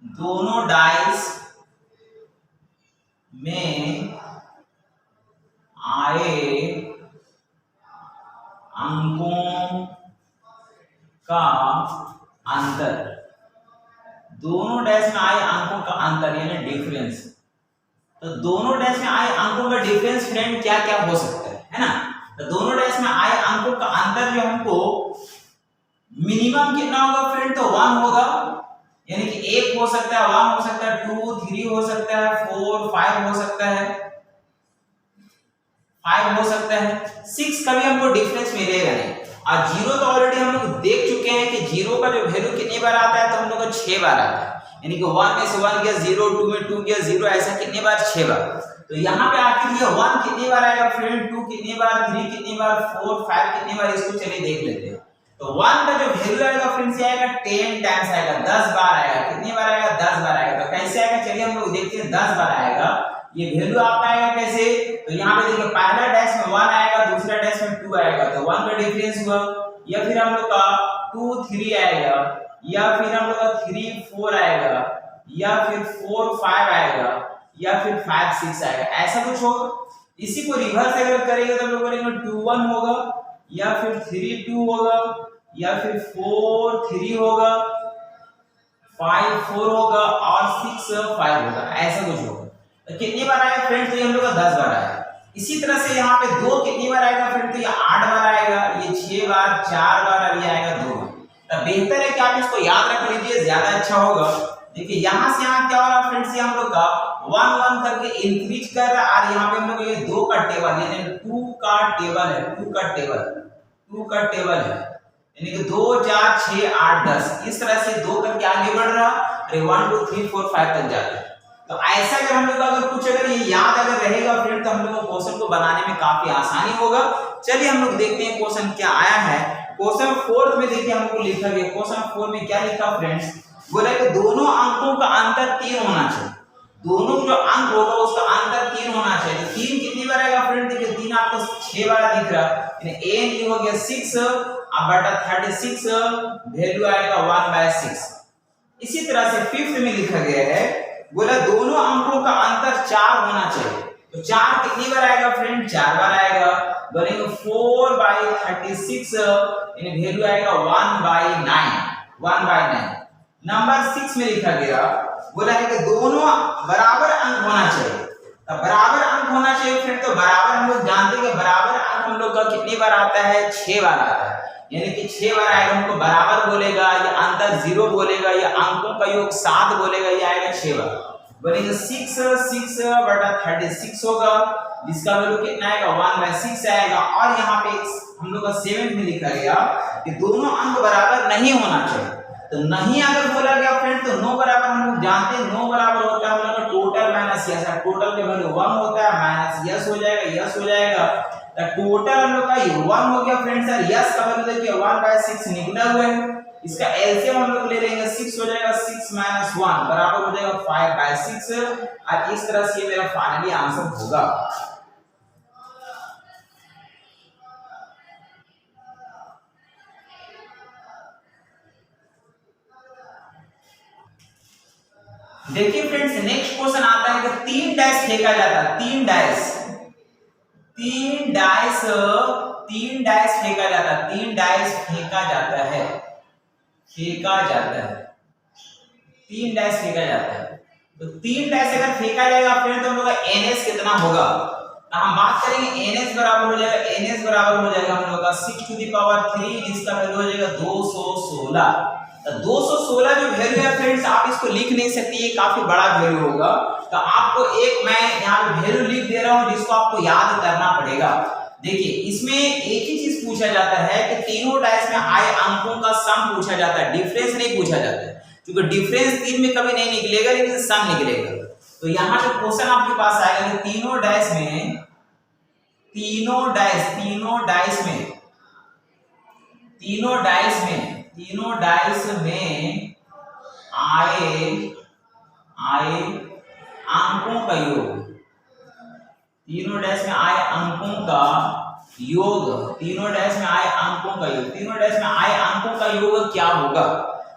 दोनों डाइस में आए अंकों का अंतर, दोनों डैश में आए अंकों का अंतर यानी डिफरेंस। तो दोनों डैश में आए अंकों का डिफरेंस फ्रेंड क्या क्या हो सकता है ना। तो दोनों डैश में आए अंकों का अंतर जो हमको मिनिमम कितना होगा फ्रेंड, तो 1 होगा, यानी कि 1 हो सकता है, 1 हो सकता है, 2 3 हो सकता है, 4 5 हो सकता है, 5 हो सकता है, 6 कभी हमको डिफरेंस मिलेगा नहीं। और 0 तो ऑलरेडी हम लोग देख चुके हैं कि 0 का जो वैल्यू कितनी बार आता है, तो हम लोग को 6 बार आता है, यानी कि 1 में से 1 गया 0, 2 में 2 गया 0, ऐसा कितनी बार, 6 बार। तो यहाँ पे आखिर ये 1 कितनी बार आएगा फ्रेंड, 2 कितनी बार, 3 कितनी बार, 4 5 कितनी बार, इसको चलिए देख लेते हैं। तो 1 का जो वैल्यू आएगा फ्रेंड्स ये आएगा 10 टाइम्स आएगा, 10 बार आएगा, कितनी बार आएगा, 10 बार आएगा। तो कैसे आएगा, चलिए हम लोग देखते हैं, 10 बार आएगा। ये वैल्यू आपका आएगा कैसे, तो यहाँ पे देखिए पहला डैश में 1 आएगा, दूसरा डैश में 2 आएगा, तो 1 का डिफरेंस हुआ, या फिर हम लोग का 2 3 आएगा, या फिर हम लोग का 3 4 आएगा, या फिर 4 5 आएगा, या फिर 5 6 आएगा, ऐसा कुछ होगा। इसी को रिवर्स अगर करेंगे तो हम लोग बोलेंगे 2 1 होगा, या फिर 3 2 होगा, या फिर 4 3 होगा, 5 4 होगा और 6 5 होगा, ऐसा कुछ होगा। तो कितनी बार आएगा फ्रेंड, तो ये हम लोग का 10 बार आएगा। इसी तरह से यहाँ पे 2 कितनी बार आएगा फ्रेंड, तो ये 8 बार आएगा, ये 6 बार, 4 बार, और ये आएगा 2 बार। तो बेहतर है कि आप इसको याद रख लीजिए, ज्यादा अच्छा होगा। देखिए यहाँ से यहाँ क्या हो रहा फ्रेंड्स, ये हम लोग का 1 1 करके इंक्रीज कर रहा है, और यहाँ पे हम लोग ये 2 का टेबल यानी 2 का टेबल है, 2 का टेबल है, यानी कि 2 4 6 8 10, इस तरह से 2 करके आगे बढ़ रहा, अरे 1 2 3 4 5 तक जाता है। तो ऐसा अगर हम लोग अगर कुछ अगर ये याद अगर रहेगा फ्रेंड, तो हम लोग को क्वेश्चन को बनाने में काफी आसानी होगा। चलिए हम लोग देखते हैं क्वेश्चन क्या आया है। क्वेश्चन 4 में देखिए हमको लिखा गया, क्वेश्चन 4 में क्या लिखा फ्रेंड्स, बोला कि दोनों अंकों का अंतर 3 होना चाहिए, दोनों जो अंक होगा उसका अंतर 3 होना चाहिए। तो 3 कितनी बार आएगा फ्रेंड, देखिए 3 आपको 6 बार दिख रहा है, a हो गया 6 बटा 36, वैल्यू आएगा 1/6। इसी तरह से 5th में लिखा गया है, बोला दोनों अंकों का अंतर 4 होना चाहिए। तो 4 कितनी बार आएगा फ्रेंड, 4 बार आएगा, बोलेंगे 4/36, यानी वैल्यू आएगा 1/9। नंबर 6 में लिखा गया, बोला है कि दोनों बराबर अंक होना चाहिए। तो बराबर अंक होना चाहिए फ्रेंड, तो बराबर हम लोग जानते हैं कि बराबर अंक हम लोग का कितनी बार आता है, 6 बार आता है, यानी कि 6 बार आएगा, हमको बराबर बोलेगा या अंतर 0 बोलेगा या अंकों का योग 7 बोलेगा, ये आएगा 6 बार। बोलेंगे 6 बटा 36 होगा, जिसका वैल्यू कितना आएगा 1/6 आएगा। और यहाँ पे हम लोग का 7th में लिखा गया कि दोनों अंक बराबर नहीं होना चाहिए। तो नहीं अगर बोला गया फ्रेंड, तो 9 बराबर हम लोग जानते हैं, 9 बराबर होता है हम लोग का टोटल माइनस यस, टोटल के वैल्यू 1 होता है, माइनस यस हो जाएगा, तो टोटल हम लोग का 1 हो गया फ्रेंड्स। और यस का वैल्यू देखिए 1/6 निकला हुआ है, इसका एलसीएम हम लोग ले लेंगे, 6 हो जाएगा, 6 - 1 बराबर हो जाएगा 5/6, और इस तरह से मेरा फाइनली आंसर होगा। देखिए फ्रेंड्स, नेक्स्ट क्वेश्चन आता है कि 3 डाइस फेंका जाता है, 3 डाइस फेंका जाता है, 3 डाइस फेंका जाता है, 3 डाइस फेंका जाता है। तो 3 डाइस अगर फेंका जाएगा फ्रेंड, तो हम लोग का एनएस कितना होगा, तो हम बात करेंगे एनएस बराबर हो जाएगा हम लोग का 6⁻3, जिसका वैल्यू हो जाएगा 216। तो 216 जो वैल्यू है फ्रेंड्स, आप इसको लिख नहीं सकते, ये काफी बड़ा वैल्यू होगा। तो आपको एक मैं यहाँ पे वैल्यू लिख दे रहा हूँ, जिसको आपको याद करना पड़ेगा। देखिए इसमें एक ही चीज पूछा जाता है कि तीनों डाइस में आए अंकों का सम पूछा जाता है, डिफरेंस नहीं पूछा जाता है, क्योंकि डिफरेंस 3 में कभी नहीं निकलेगा, लेकिन सम निकलेगा। तो यहाँ पे क्वेश्चन आपके पास आएगा कि तीनों डाइस में आए अंकों का योग, तीनों डैश में आए अंकों का योग, तीनों डैश में आए अंकों का योग, तीनों डैश में आए अंकों का योग क्या होगा?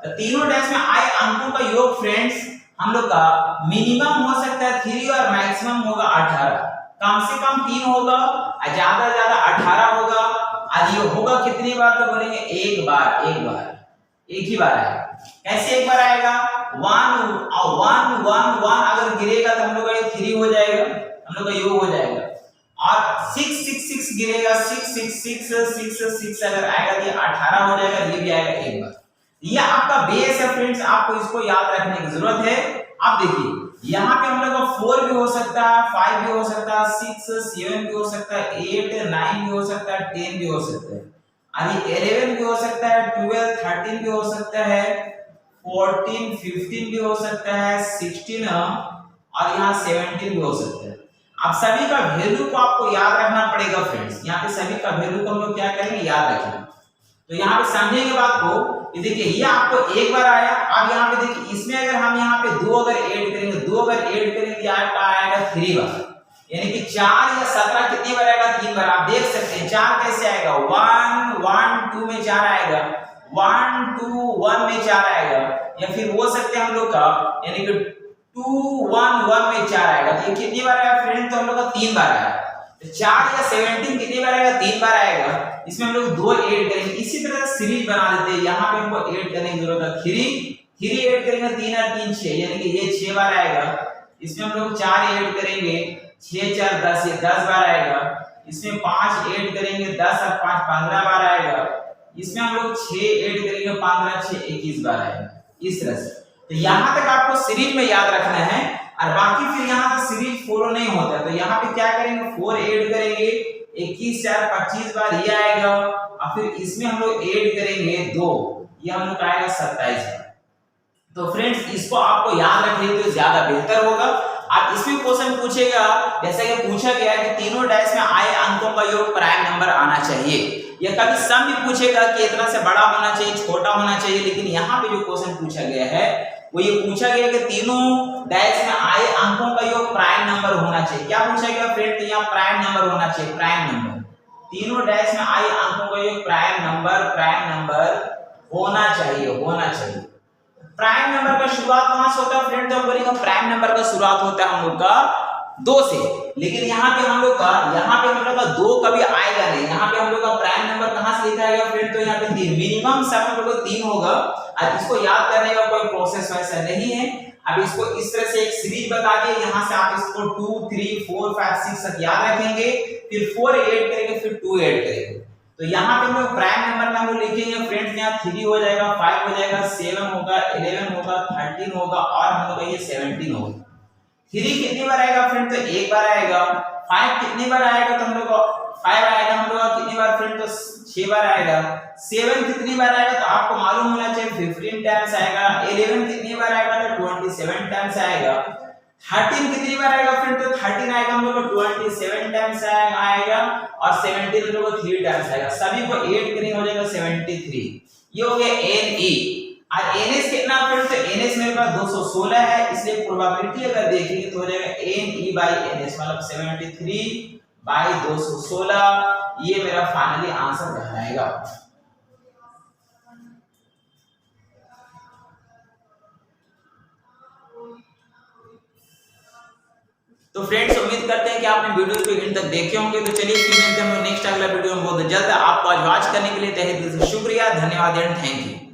तो तीनों डैश में आए अंकों का योग फ्रेंड्स हम लोग का मिनिमम हो सकता है 3 और मैक्सिमम होगा 18। कम से कम 3 होगा और ज्यादा से ज्यादा 18 होगा। और ये होगा कितनी बार? तो बोलेंगे एक बार, एक ही बार आएगा। कैसे एक बार आएगा? 1 1 1 1 अगर गिरेगा तो हम लोग का 3 हो जाएगा, हम लोग का योग हो जाएगा। और 6 6 6 गिरेगा, 6 6 6 6 6 अगर आएगा तो ये 18 हो जाएगा, ये भी आएगा एक बार। ये आपका बेस है फ्रेंड्स, आपको इसको याद रखने की जरूरत है। आप देखिए यहाँ पे हम लोग का 4 भी हो सकता है, 5 भी हो सकता है, 6 7 भी हो सकता है, 8 9 भी हो सकता है, 10 भी हो सकता है, अभी 11 भी हो सकता है, 12 13 भी हो सकता है, 14 15 भी हो सकता है, 16 और यहाँ 17 भी हो सकता है। अब सभी का वैल्यू को आपको याद रखना पड़ेगा फ्रेंड्स। यहाँ पे सभी का वैल्यू को हम लोग क्या करेंगे? याद रखेंगे। तो यहाँ पे समझेंगे बात को। देखिए ये आपको एक बार आया। अब यहाँ पे देखिए इसमें अगर हम यहाँ पे 2 अगर ऐड करेंगे, 2 अगर ऐड करेंगे आपका आएगा 3 बार, यानी कि 4 या 17 कितनी बार आएगा? 3 बार। आप देख सकते हैं 4 कैसे आएगा? 1 1 2 में 4 आएगा, 1 2 1 में 4 आएगा, या फिर हो सकते हैं हम लोग का यानी कि 2 1 1 में 4 आएगा। तो ये कितनी बार आएगा फ्रेंड? तो हम लोग का 3 बार आएगा। तो 4 या 17 कितनी बार आएगा? 3 बार आएगा। इसमें हम लोग 2 ऐड करेंगे। इसी तरह सीरीज बना देते हैं। यहाँ पे हमको ऐड करने की जरूरत है 3 ऐड करेंगे, 3 और 3 6, यानी कि ये 6 बार आएगा। इसमें हम लोग 4 ऐड करेंगे, 6 4 10, ये 10 बार आएगा। इसमें 5 ऐड करेंगे, 10 और 5 15 बार आएगा। इसमें हम लोग 6 ऐड करेंगे, 15 6 21 बार आएगा। इस तरह से तो यहाँ तक आपको सीरीज में याद रखना है, और बाकी फिर यहाँ से सीरीज फॉलो नहीं होता। तो यहाँ पे क्या करेंगे? 4 ऐड करेंगे, 21 4 25 बार ये आएगा, और फिर इसमें हम लोग ऐड करेंगे 2, ये हम लोग आएगा 27 बार। तो फ्रेंड्स इसको आपको याद रखिए तो ज्यादा बेहतर होगा। अब इसमें क्वेश्चन पूछेगा, जैसा कि पूछा गया है कि तीनों डैश में आए अंकों का योग प्राइम नंबर आना चाहिए, या कभी सम भी पूछेगा कि इतना से बड़ा होना चाहिए, छोटा होना चाहिए। लेकिन यहाँ पे जो क्वेश्चन पूछा गया है वो ये पूछा गया कि तीनों डैश में आए अंकों का योग प्राइम नंबर होना चाहिए। क्या पूछा गया फ्रेंड? तो यहाँ प्राइम नंबर होना चाहिए, प्राइम नंबर। तीनों डैश में आए अंकों का योग प्राइम नंबर होना चाहिए। प्राइम नंबर का शुरुआत कहां से होता है फ्रेंड? तो हम बोलेंगे प्राइम नंबर का शुरुआत होता है हम लोग का 2 से। लेकिन यहाँ पे हम लोग का 2 कभी आएगा नहीं। यहाँ पे हम लोग का प्राइम नंबर कहां से लिखा जाएगा फ्रेंड? तो यहाँ पे 3, मिनिमम सब हम लोग का 3 होगा। अब इसको याद करने का कोई प्रोसेस वैसा नहीं है। अब इसको इस तरह से एक सीरीज बता दिए, यहाँ से आप इसको 2 3 4 5 6 तक याद रखेंगे, फिर 4 ऐड करेंगे, फिर 2 ऐड करेंगे। तो यहाँ पे हम लोग प्राइम नंबर में हम लोग लिखेंगे फ्रेंड्स, यहाँ 3 हो जाएगा, 5 हो जाएगा, 7 होगा, 11 होगा, 13 होगा, और हम लोग ये 17 होगा। 3 कितनी बार आएगा फ्रेंड? तो एक बार आएगा। 5 कितनी बार आएगा? तो हम लोग 5 आएगा हम लोग का कितनी बार फ्रेंड? तो 6 बार आएगा। 7 कितनी बार आएगा? तो आपको मालूम होना चाहिए 15 टाइम्स आएगा। 11 कितनी बार आएगा? तो 27 टाइम्स आएगा। 13 कितनी बार आएगा फ्रेंड? तो 13 आएगा हम लोग को 27 टाइम्स आएगा, और 17 हम लोग को 3 टाइम्स आएगा। सभी को ऐड करेंगे हो जाएगा 73। ये हो गया NE। और NS कितना फ्रेंड? तो NS मेरे पास 216 है, इसलिए प्रोबेबिलिटी अगर देखेंगे तो हो जाएगा NE/NS, मतलब 73/216। ये मेरा फाइनली आंसर कहलाएगा। तो फ्रेंड्स उम्मीद करते हैं कि आपने वीडियो को एंड तक देखे होंगे। तो चलिए फिर मिलते हैं नेक्स्ट अगला वीडियो में बहुत जल्द। आपको आज वॉच करने के लिए तहे दिल से शुक्रिया, धन्यवाद एंड थैंक यू।